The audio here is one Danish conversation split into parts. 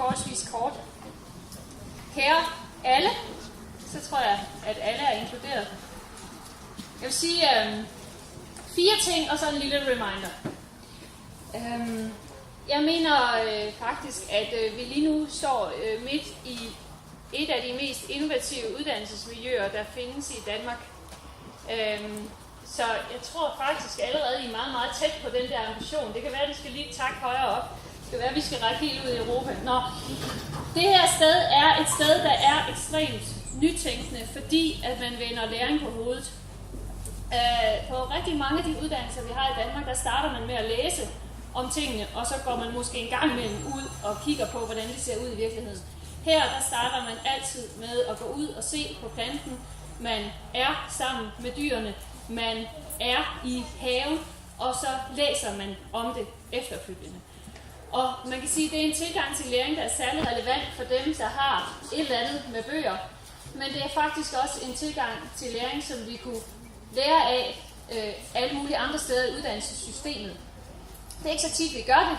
forholdsvis kort. Kære alle, så tror jeg, at alle er inkluderet. Jeg vil sige 4 ting, og så en lille reminder. Jeg mener faktisk, at vi lige nu står midt i et af de mest innovative uddannelsesmiljøer, der findes i Danmark. Så jeg tror faktisk allerede, I er meget, meget tæt på den der ambition. Det kan være, at vi skal lige takke højere op. Det kan være, at vi skal række helt ud i Europa. Det her sted er et sted, der er ekstremt nytænkende, fordi at man vender læring på hovedet. På rigtig mange af de uddannelser, vi har i Danmark, der starter man med at læse om tingene, og så går man måske en gang imellem ud og kigger på, hvordan det ser ud i virkeligheden. Her der starter man altid med at gå ud og se på planten. Man er sammen med dyrene, man er i haven, og så læser man om det efterfølgende. Og man kan sige, at det er en tilgang til læring, der er særlig relevant for dem, der har et eller andet med bøger. Men det er faktisk også en tilgang til læring, som vi kunne lære af alle mulige andre steder i uddannelsessystemet. Det er ikke så tit, vi gør det.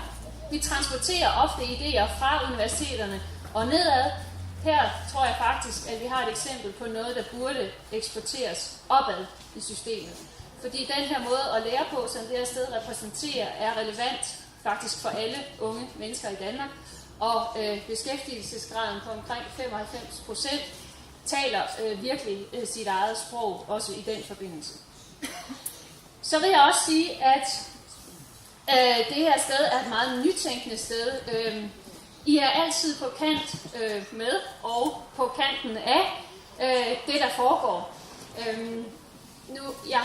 Vi transporterer ofte idéer fra universiteterne og nedad. Her tror jeg faktisk, at vi har et eksempel på noget, der burde eksporteres opad i systemet. Fordi den her måde at lære på, som det her sted repræsenterer, er relevant faktisk for alle unge mennesker i Danmark. Og beskæftigelsesgraden på omkring 95% taler virkelig sit eget sprog, også i den forbindelse. Så vil jeg også sige, at det her sted er et meget nytænkende sted. I er altid på kant med og på kanten af det, der foregår. Jeg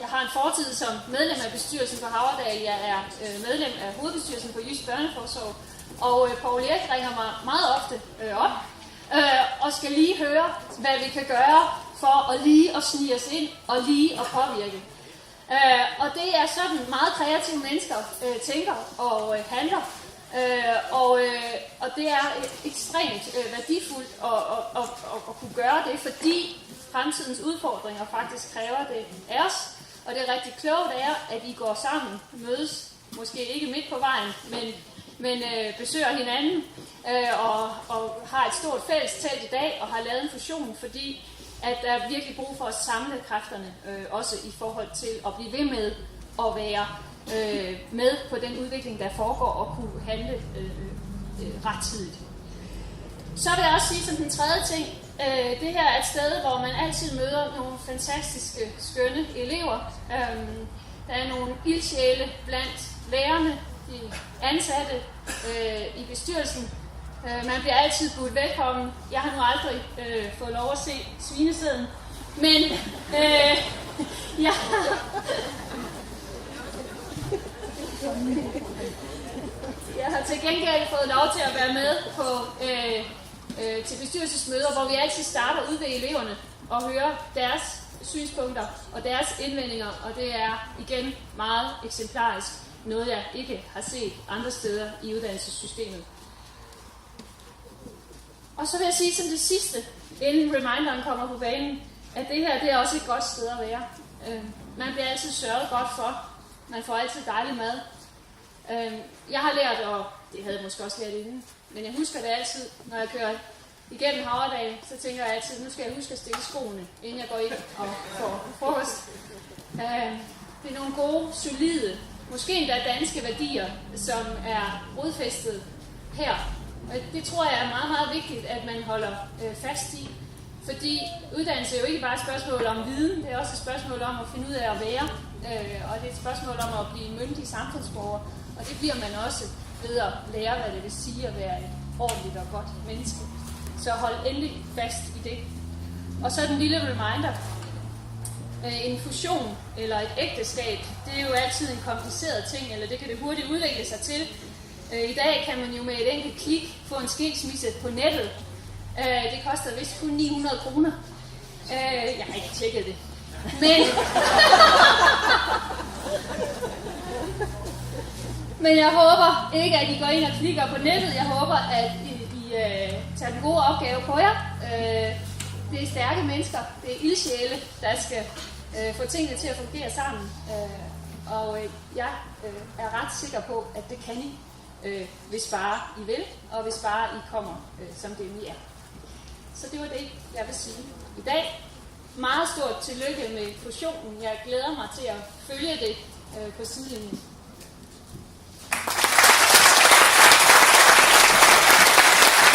har en fortid som medlem af bestyrelsen på Havredal. Jeg er medlem af hovedbestyrelsen på Jysk Børneforsorg. Og Poul Erik ringer mig meget ofte op og skal lige høre, hvad vi kan gøre for at lige at snige os ind og lige at påvirke. Og det er sådan meget kreative mennesker tænker og handler. Og det er ekstremt værdifuldt at kunne gøre det, fordi fremtidens udfordringer faktisk kræver det af os. Og det er rigtig klogt af at I går sammen, mødes, måske ikke midt på vejen, men besøger hinanden og har et stort fælles telt i dag og har lavet en fusion, fordi at der er virkelig brug for at samle kræfterne, også i forhold til at blive ved med at være med på den udvikling, der foregår, og kunne handle rettidigt. Så vil jeg også sige som den tredje ting, det her er et sted, hvor man altid møder nogle fantastiske, skønne elever. Der er nogle ildsjæle blandt lærerne, de ansatte i bestyrelsen. Man bliver altid budt velkommen. Jeg har nu aldrig fået lov at se svinesæden, men jeg har til gengæld fået lov til at være med på til bestyrelsesmøder, hvor vi altid starter ud ved eleverne og hører deres synspunkter og deres indvendinger, og det er igen meget eksemplarisk, noget jeg ikke har set andre steder i uddannelsessystemet. Og så vil jeg sige som det sidste, inden reminderen kommer på banen, at det her det er også et godt sted at være. Man bliver altid sørget godt for. Man får altid dejlig mad. Jeg har lært, og det havde jeg måske også lært inden, men jeg husker det altid, når jeg kører igennem Havredal, så tænker jeg altid, nu skal jeg huske at stille skoene, inden jeg går ind og får frokost. Det er nogle gode, solide, måske endda danske værdier, som er rodfæstet her. Og det tror jeg er meget, meget vigtigt, at man holder fast i. Fordi uddannelse er jo ikke bare et spørgsmål om viden, det er også et spørgsmål om at finde ud af at være. Og det er et spørgsmål om at blive myndig samfundsborger. Og det bliver man også ved at lære, hvad det vil sige at være et ordentligt og godt menneske. Så hold endelig fast i det. Og så den lille reminder. En fusion eller et ægteskab, det er jo altid en kompliceret ting, eller det kan det hurtigt udvikle sig til. I dag kan man jo med et enkelt klik få en skilsmisse på nettet. Det koster vist kun 900 kroner. Jeg har ikke tjekket det. Men jeg håber ikke, at I går ind og klikker på nettet. Jeg håber, at I tager den gode opgave på jer. Det er stærke mennesker, det er ildsjæle, der skal få tingene til at fungere sammen. Og jeg er ret sikker på, at det kan I. hvis bare I vil, og hvis bare I kommer, som det I er. Så det var det, jeg vil sige i dag. Meget stort tillykke med fusionen. Jeg glæder mig til at følge det på sidelinjen.